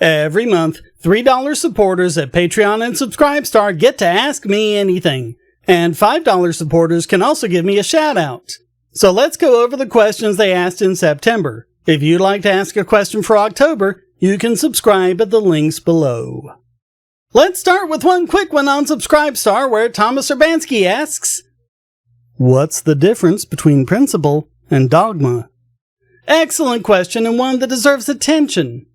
Every month, $3 supporters at Patreon and Subscribestar get to ask me anything, and $5 supporters can also give me a shout-out. So let's go over the questions they asked in September. If you'd like to ask a question for October, you can subscribe at the links below. Let's start with one quick one on Subscribestar where Tomasz Urbański asks, what's the difference between principle and dogma? Excellent question, and one that deserves attention.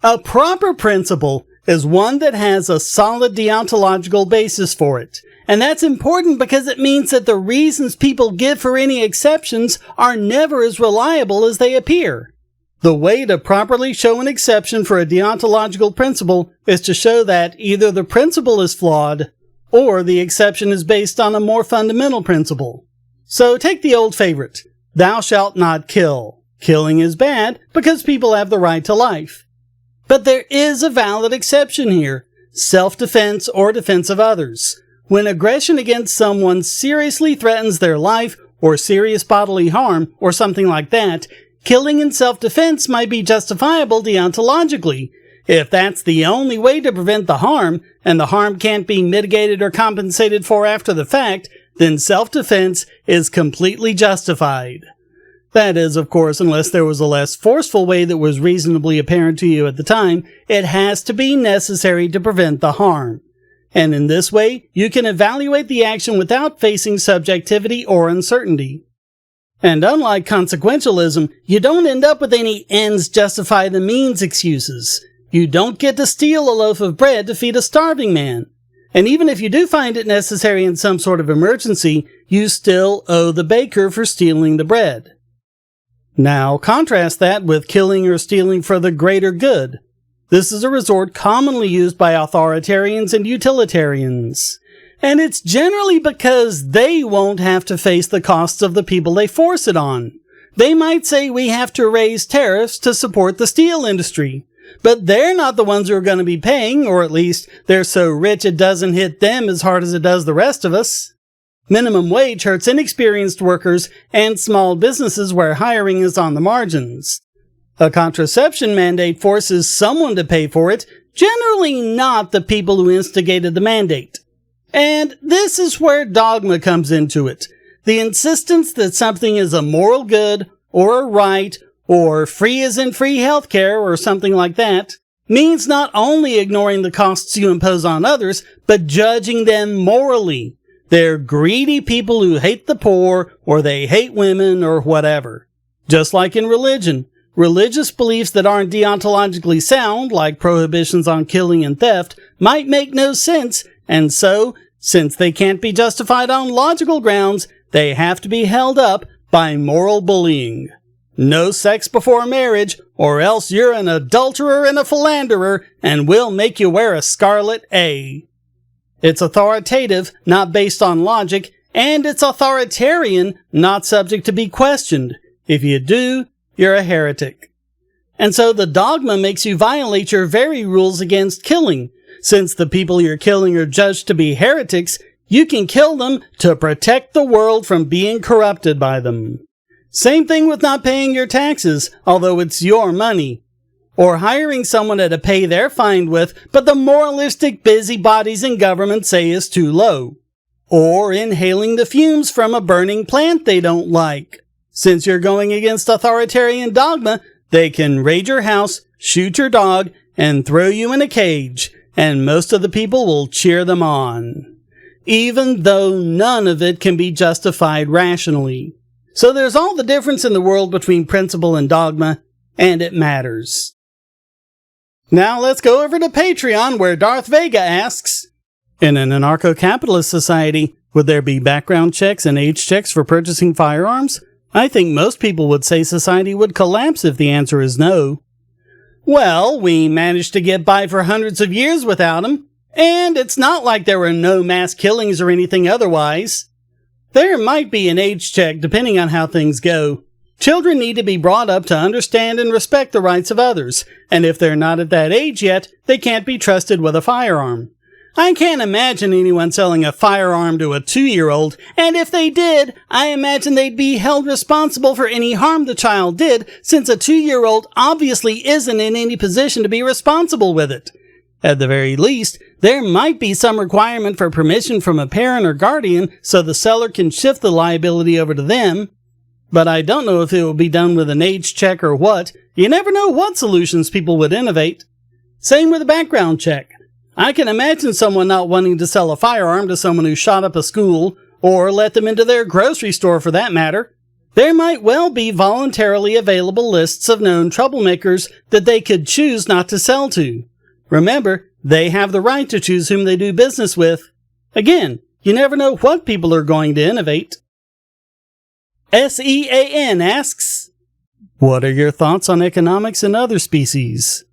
A proper principle is one that has a solid deontological basis for it. And that's important because it means that the reasons people give for any exceptions are never as reliable as they appear. The way to properly show an exception for a deontological principle is to show that either the principle is flawed or the exception is based on a more fundamental principle. So take the old favorite, thou shalt not kill. Killing is bad because people have the right to life. But there is a valid exception here, self-defense or defense of others. When aggression against someone seriously threatens their life or serious bodily harm or something like that, killing in self-defense might be justifiable deontologically. If that's the only way to prevent the harm, and the harm can't be mitigated or compensated for after the fact, then self-defense is completely justified. That is, of course, unless there was a less forceful way that was reasonably apparent to you at the time, it has to be necessary to prevent the harm. And in this way, you can evaluate the action without facing subjectivity or uncertainty. And unlike consequentialism, you don't end up with any ends justify the means excuses. You don't get to steal a loaf of bread to feed a starving man. And even if you do find it necessary in some sort of emergency, you still owe the baker for stealing the bread. Now, contrast that with killing or stealing for the greater good. This is a resort commonly used by authoritarians and utilitarians. And it's generally because they won't have to face the costs of the people they force it on. They might say we have to raise tariffs to support the steel industry. But they're not the ones who are going to be paying, or at least they're so rich it doesn't hit them as hard as it does the rest of us. Minimum wage hurts inexperienced workers and small businesses where hiring is on the margins. A contraception mandate forces someone to pay for it, generally not the people who instigated the mandate. And this is where dogma comes into it. The insistence that something is a moral good, or a right, or free as in free healthcare, or something like that, means not only ignoring the costs you impose on others, but judging them morally. They're greedy people who hate the poor, or they hate women, or whatever. Just like in religion, religious beliefs that aren't deontologically sound, like prohibitions on killing and theft, might make no sense, and so, since they can't be justified on logical grounds, they have to be held up by moral bullying. No sex before marriage, or else you're an adulterer and a philanderer, and we'll make you wear a scarlet A. It's authoritative, not based on logic, and it's authoritarian, not subject to be questioned. If you do, you're a heretic. And so the dogma makes you violate your very rules against killing. Since the people you're killing are judged to be heretics, you can kill them to protect the world from being corrupted by them. Same thing with not paying your taxes, although it's your money. Or hiring someone at a pay they're fine with, but the moralistic busybodies in government say is too low. Or inhaling the fumes from a burning plant they don't like. Since you're going against authoritarian dogma, they can raid your house, shoot your dog, and throw you in a cage, and most of the people will cheer them on. Even though none of it can be justified rationally. So there's all the difference in the world between principle and dogma, and it matters. Now let's go over to Patreon, where Darth Vega asks, in an anarcho-capitalist society, would there be background checks and age checks for purchasing firearms? I think most people would say society would collapse if the answer is no. Well, we managed to get by for hundreds of years without them, and it's not like there were no mass killings or anything otherwise. There might be an age check depending on how things go. Children need to be brought up to understand and respect the rights of others, and if they're not at that age yet, they can't be trusted with a firearm. I can't imagine anyone selling a firearm to a 2-year-old, and if they did, I imagine they'd be held responsible for any harm the child did, since a 2-year-old obviously isn't in any position to be responsible with it. At the very least, there might be some requirement for permission from a parent or guardian so the seller can shift the liability over to them. But I don't know if it will be done with an age check or what. You never know what solutions people would innovate. Same with a background check. I can imagine someone not wanting to sell a firearm to someone who shot up a school, or let them into their grocery store for that matter. There might well be voluntarily available lists of known troublemakers that they could choose not to sell to. Remember, they have the right to choose whom they do business with. Again, you never know what people are going to innovate. S.E.A.N. asks, what are your thoughts on economics and other species?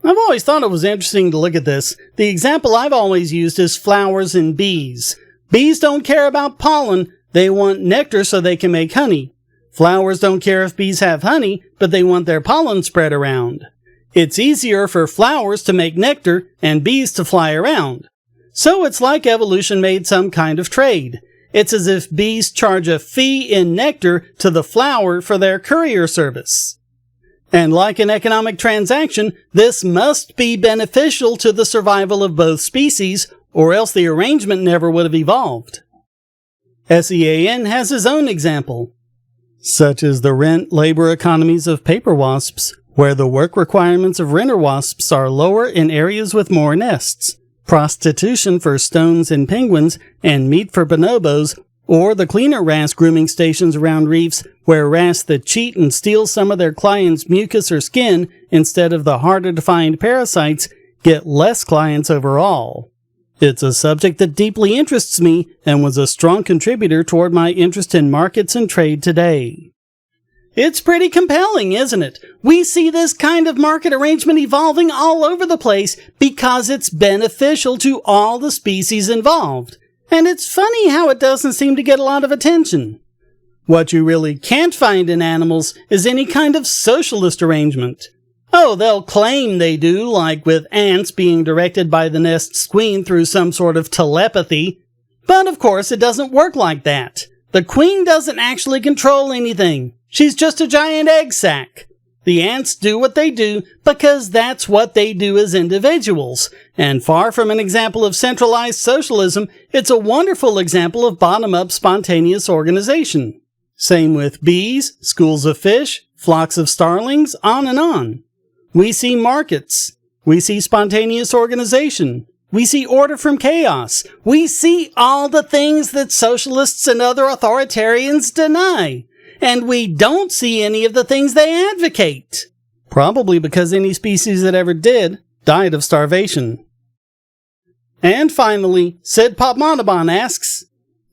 I've always thought it was interesting to look at this. The example I've always used is flowers and bees. Bees don't care about pollen, they want nectar so they can make honey. Flowers don't care if bees have honey, but they want their pollen spread around. It's easier for flowers to make nectar and bees to fly around. So it's like evolution made some kind of trade. It's as if bees charge a fee in nectar to the flower for their courier service. And like an economic transaction, this must be beneficial to the survival of both species, or else the arrangement never would have evolved. S.E.A.N. has his own example, such as the rent-labor economies of paper wasps, where the work requirements of renter wasps are lower in areas with more nests, prostitution for stones and penguins, and meat for bonobos, or the cleaner wrasse grooming stations around reefs where wrasse that cheat and steal some of their clients' mucus or skin instead of the harder-to-find parasites get less clients overall. It's a subject that deeply interests me and was a strong contributor toward my interest in markets and trade today. It's pretty compelling, isn't it? We see this kind of market arrangement evolving all over the place because it's beneficial to all the species involved. And it's funny how it doesn't seem to get a lot of attention. What you really can't find in animals is any kind of socialist arrangement. Oh, they'll claim they do, like with ants being directed by the nest's queen through some sort of telepathy. But of course it doesn't work like that. The queen doesn't actually control anything. She's just a giant egg sac. The ants do what they do because that's what they do as individuals. And far from an example of centralized socialism, it's a wonderful example of bottom-up spontaneous organization. Same with bees, schools of fish, flocks of starlings, on and on. We see markets. We see spontaneous organization. We see order from chaos. We see all the things that socialists and other authoritarians deny. And we don't see any of the things they advocate. Probably because any species that ever did died of starvation. And finally, said Padmanaban asks,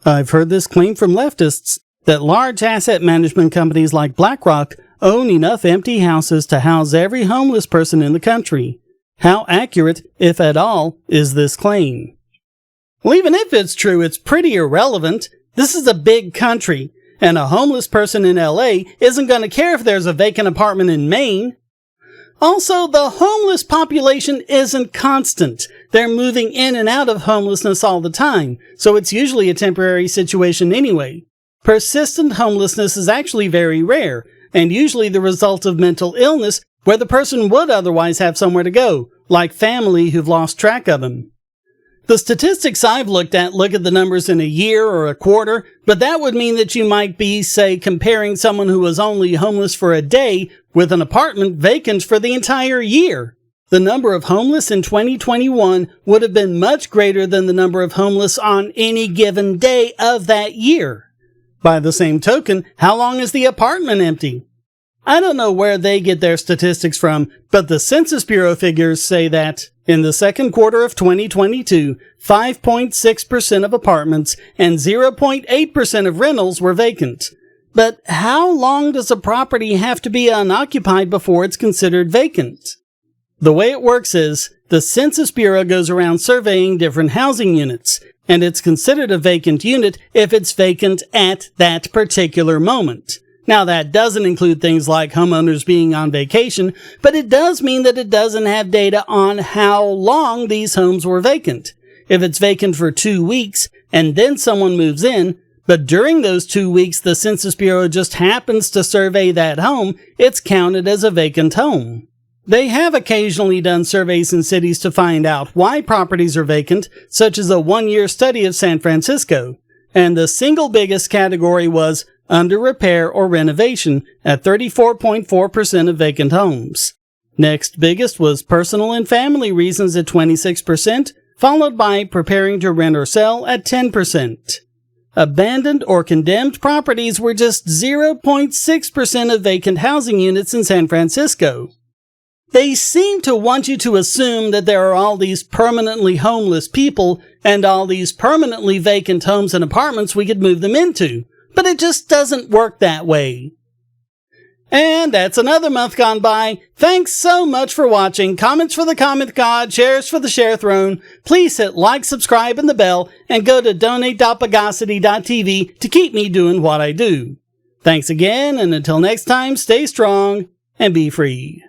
I've heard this claim from leftists that large asset management companies like Blackrock own enough empty houses to house every homeless person in the country. How accurate, if at all, is this claim? Well, even if it's true, it's pretty irrelevant. This is a big country. And a homeless person in LA isn't going to care if there's a vacant apartment in Maine. Also, the homeless population isn't constant. They're moving in and out of homelessness all the time, so it's usually a temporary situation anyway. Persistent homelessness is actually very rare, and usually the result of mental illness where the person would otherwise have somewhere to go, like family who've lost track of him. The statistics I've looked at look at the numbers in a year or a quarter, but that would mean that you might be, say, comparing someone who was only homeless for a day with an apartment vacant for the entire year. The number of homeless in 2021 would have been much greater than the number of homeless on any given day of that year. By the same token, how long is the apartment empty? I don't know where they get their statistics from, but the Census Bureau figures say that in the second quarter of 2022, 5.6% of apartments and 0.8% of rentals were vacant. But how long does a property have to be unoccupied before it's considered vacant? The way it works is, the Census Bureau goes around surveying different housing units, and it's considered a vacant unit if it's vacant at that particular moment. Now, that doesn't include things like homeowners being on vacation, but it does mean that it doesn't have data on how long these homes were vacant. if it's vacant for 2 weeks and then someone moves in, but during those 2 weeks the Census Bureau just happens to survey that home, it's counted as a vacant home. They have occasionally done surveys in cities to find out why properties are vacant, such as a 1-year study of San Francisco. And the single biggest category was under repair or renovation at 34.4% of vacant homes. Next biggest was personal and family reasons at 26%, followed by preparing to rent or sell at 10%. Abandoned or condemned properties were just 0.6% of vacant housing units in San Francisco. They seem to want you to assume that there are all these permanently homeless people and all these permanently vacant homes and apartments we could move them into, but it just doesn't work that way. And that's another month gone by. Thanks so much for watching. Comments for the comment god, shares for the share throne. Please hit like, subscribe, and the bell, and go to donate.pagosity.tv to keep me doing what I do. Thanks again, and until next time, stay strong and be free.